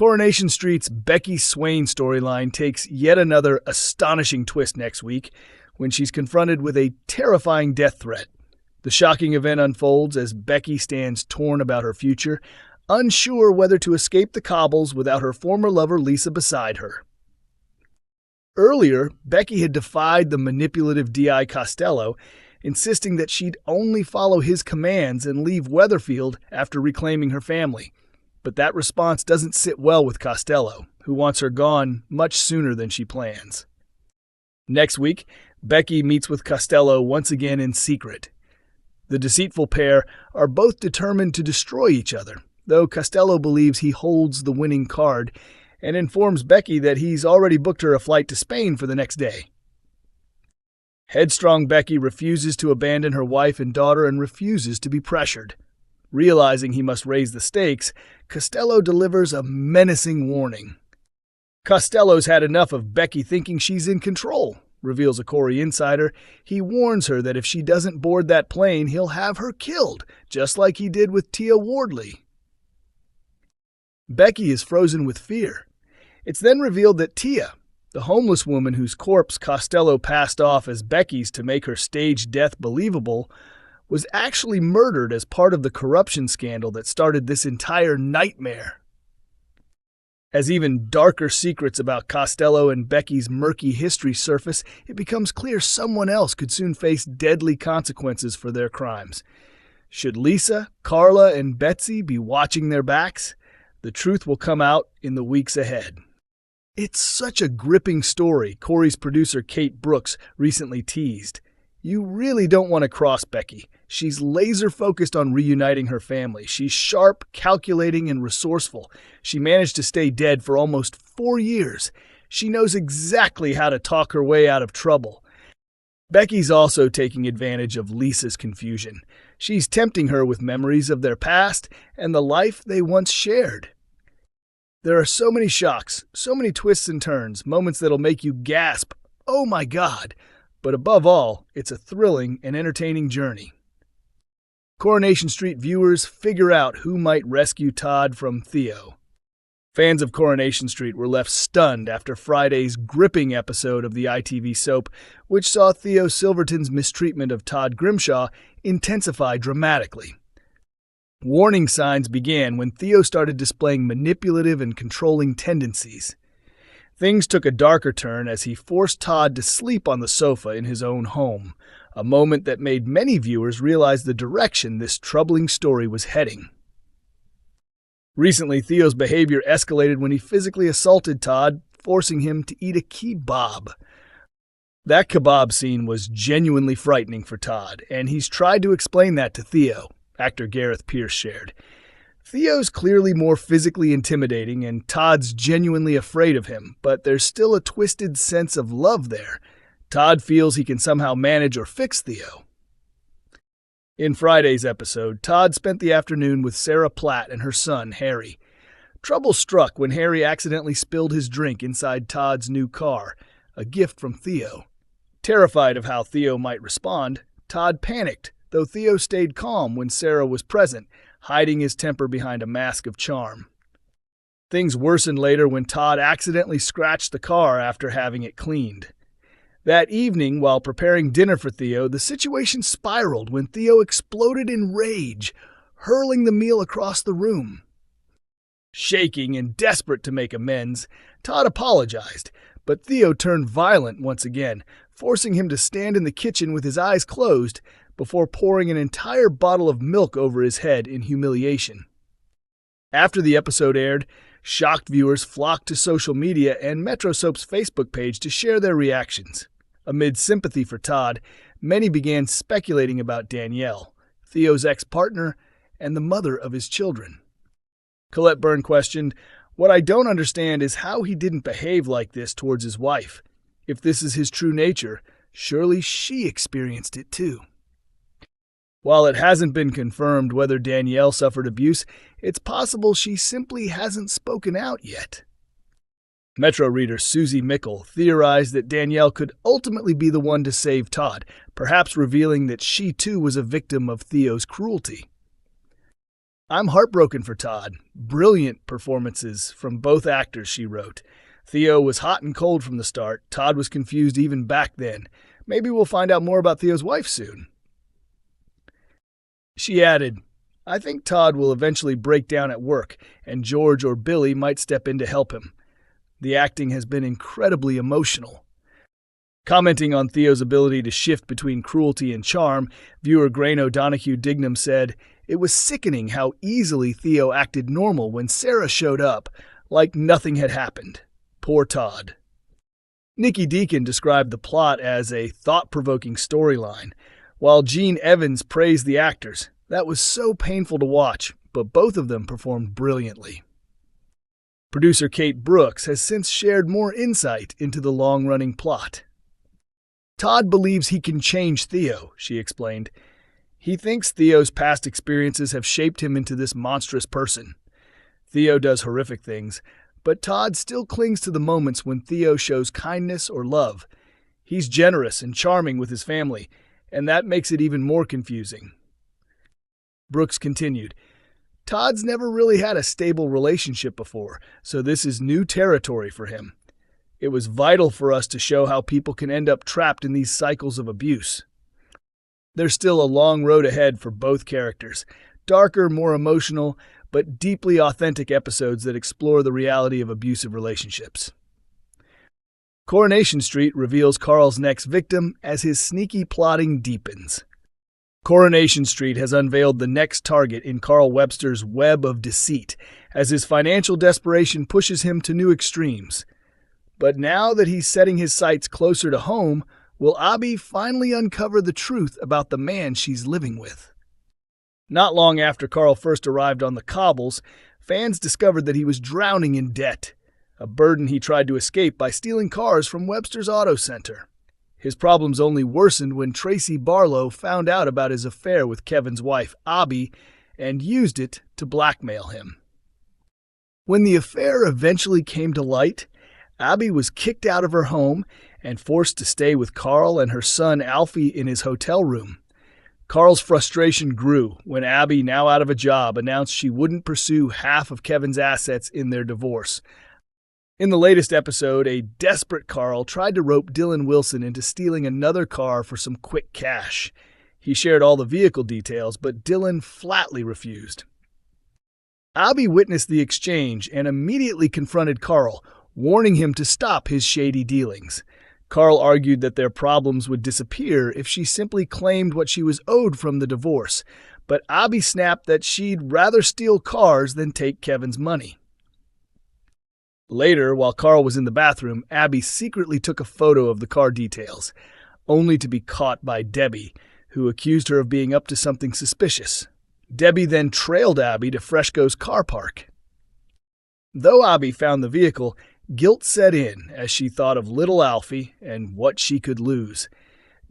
Coronation Street's Becky Swain storyline takes yet another astonishing twist next week when she's confronted with a terrifying death threat. The shocking event unfolds as Becky stands torn about her future, unsure whether to escape the Cobbles without her former lover Lisa beside her. Earlier, Becky had defied the manipulative D.I. Costello, insisting that she'd only follow his commands and leave Weatherfield after reclaiming her family. But that response doesn't sit well with Costello, who wants her gone much sooner than she plans. Next week, Becky meets with Costello once again in secret. The deceitful pair are both determined to destroy each other, though Costello believes he holds the winning card and informs Becky that he's already booked her a flight to Spain for the next day. Headstrong Becky refuses to abandon her wife and daughter and refuses to be pressured. Realizing he must raise the stakes, Costello delivers a menacing warning. Costello's had enough of Becky thinking she's in control, reveals a Corrie insider. He warns her that if she doesn't board that plane, he'll have her killed, just like he did with Tia Wardley. Becky is frozen with fear. It's then revealed that Tia, the homeless woman whose corpse Costello passed off as Becky's to make her staged death believable, was actually murdered as part of the corruption scandal that started this entire nightmare. As even darker secrets about Costello and Becky's murky history surface, it becomes clear someone else could soon face deadly consequences for their crimes. Should Lisa, Carla, and Betsy be watching their backs? The truth will come out in the weeks ahead. It's such a gripping story, Corrie's producer Kate Brooks recently teased. You really don't want to cross Becky. She's laser-focused on reuniting her family. She's sharp, calculating, and resourceful. She managed to stay dead for almost 4 years. She knows exactly how to talk her way out of trouble. Becky's also taking advantage of Lisa's confusion. She's tempting her with memories of their past and the life they once shared. There are so many shocks, so many twists and turns, moments that'll make you gasp, "Oh my God!" But above all, it's a thrilling and entertaining journey. Coronation Street viewers figure out who might rescue Todd from Theo. Fans of Coronation Street were left stunned after Friday's gripping episode of the ITV soap, which saw Theo Silverton's mistreatment of Todd Grimshaw intensify dramatically. Warning signs began when Theo started displaying manipulative and controlling tendencies. Things took a darker turn as he forced Todd to sleep on the sofa in his own home, a moment that made many viewers realize the direction this troubling story was heading. Recently, Theo's behavior escalated when he physically assaulted Todd, forcing him to eat a kebab. That kebab scene was genuinely frightening for Todd, and he's tried to explain that to Theo, actor Gareth Pierce shared. Theo's clearly more physically intimidating, and Todd's genuinely afraid of him, but there's still a twisted sense of love there. Todd feels he can somehow manage or fix Theo. In Friday's episode, Todd spent the afternoon with Sarah Platt and her son, Harry. Trouble struck when Harry accidentally spilled his drink inside Todd's new car, a gift from Theo. Terrified of how Theo might respond, Todd panicked, though Theo stayed calm when Sarah was present, hiding his temper behind a mask of charm. Things worsened later when Todd accidentally scratched the car after having it cleaned. That evening, while preparing dinner for Theo, the situation spiraled when Theo exploded in rage, hurling the meal across the room. Shaking and desperate to make amends, Todd apologized, but Theo turned violent once again, forcing him to stand in the kitchen with his eyes closed before pouring an entire bottle of milk over his head in humiliation. After the episode aired, shocked viewers flocked to social media and Metro Soap's Facebook page to share their reactions. Amid sympathy for Todd, many began speculating about Danielle, Theo's ex-partner, and the mother of his children. Colette Byrne questioned, "What I don't understand is how he didn't behave like this towards his wife. If this is his true nature, surely she experienced it too." While it hasn't been confirmed whether Danielle suffered abuse, it's possible she simply hasn't spoken out yet. Metro reader Susie Mickle theorized that Danielle could ultimately be the one to save Todd, perhaps revealing that she too was a victim of Theo's cruelty. I'm heartbroken for Todd. Brilliant performances from both actors, she wrote. Theo was hot and cold from the start. Todd was confused even back then. Maybe we'll find out more about Theo's wife soon. She added, I think Todd will eventually break down at work, and George or Billy might step in to help him. The acting has been incredibly emotional. Commenting on Theo's ability to shift between cruelty and charm, viewer Grain O'Donoghue Dignam said, it was sickening how easily Theo acted normal when Sarah showed up, like nothing had happened. Poor Todd. Nikki Deacon described the plot as a thought-provoking storyline, while Gene Evans praised the actors. That was so painful to watch, but both of them performed brilliantly. Producer Kate Brooks has since shared more insight into the long-running plot. Todd believes he can change Theo, she explained. He thinks Theo's past experiences have shaped him into this monstrous person. Theo does horrific things, but Todd still clings to the moments when Theo shows kindness or love. He's generous and charming with his family, and that makes it even more confusing. Brooks continued, Todd's never really had a stable relationship before, so this is new territory for him. It was vital for us to show how people can end up trapped in these cycles of abuse. There's still a long road ahead for both characters. Darker, more emotional, but deeply authentic episodes that explore the reality of abusive relationships. Coronation Street reveals Carl's next victim as his sneaky plotting deepens. Coronation Street has unveiled the next target in Carl Webster's web of deceit, as his financial desperation pushes him to new extremes. But now that he's setting his sights closer to home, will Abby finally uncover the truth about the man she's living with? Not long after Carl first arrived on the Cobbles, fans discovered that he was drowning in debt, a burden he tried to escape by stealing cars from Webster's Auto Center. His problems only worsened when Tracy Barlow found out about his affair with Kevin's wife, Abby, and used it to blackmail him. When the affair eventually came to light, Abby was kicked out of her home and forced to stay with Carl and her son Alfie in his hotel room. Carl's frustration grew when Abby, now out of a job, announced she wouldn't pursue half of Kevin's assets in their divorce. In the latest episode, a desperate Carl tried to rope Dylan Wilson into stealing another car for some quick cash. He shared all the vehicle details, but Dylan flatly refused. Abby witnessed the exchange and immediately confronted Carl, warning him to stop his shady dealings. Carl argued that their problems would disappear if she simply claimed what she was owed from the divorce, but Abby snapped that she'd rather steal cars than take Kevin's money. Later, while Carl was in the bathroom, Abby secretly took a photo of the car details, only to be caught by Debbie, who accused her of being up to something suspicious. Debbie then trailed Abby to Freshco's car park. Though Abby found the vehicle, guilt set in as she thought of little Alfie and what she could lose.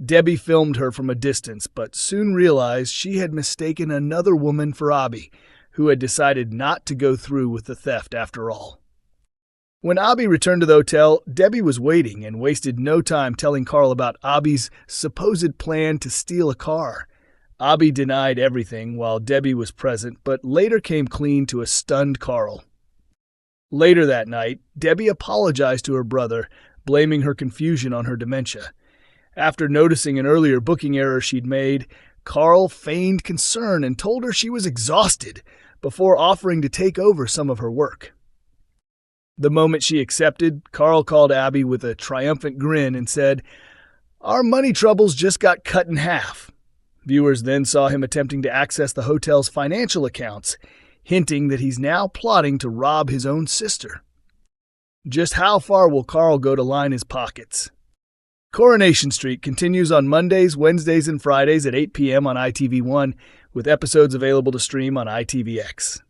Debbie filmed her from a distance, but soon realized she had mistaken another woman for Abby, who had decided not to go through with the theft after all. When Abby returned to the hotel, Debbie was waiting and wasted no time telling Carl about Abby's supposed plan to steal a car. Abby denied everything while Debbie was present, but later came clean to a stunned Carl. Later that night, Debbie apologized to her brother, blaming her confusion on her dementia. After noticing an earlier booking error she'd made, Carl feigned concern and told her she was exhausted before offering to take over some of her work. The moment she accepted, Carl called Abby with a triumphant grin and said, "Our money troubles just got cut in half." Viewers then saw him attempting to access the hotel's financial accounts, hinting that he's now plotting to rob his own sister. Just how far will Carl go to line his pockets? Coronation Street continues on Mondays, Wednesdays, and Fridays at 8 p.m. on ITV1, with episodes available to stream on ITVX.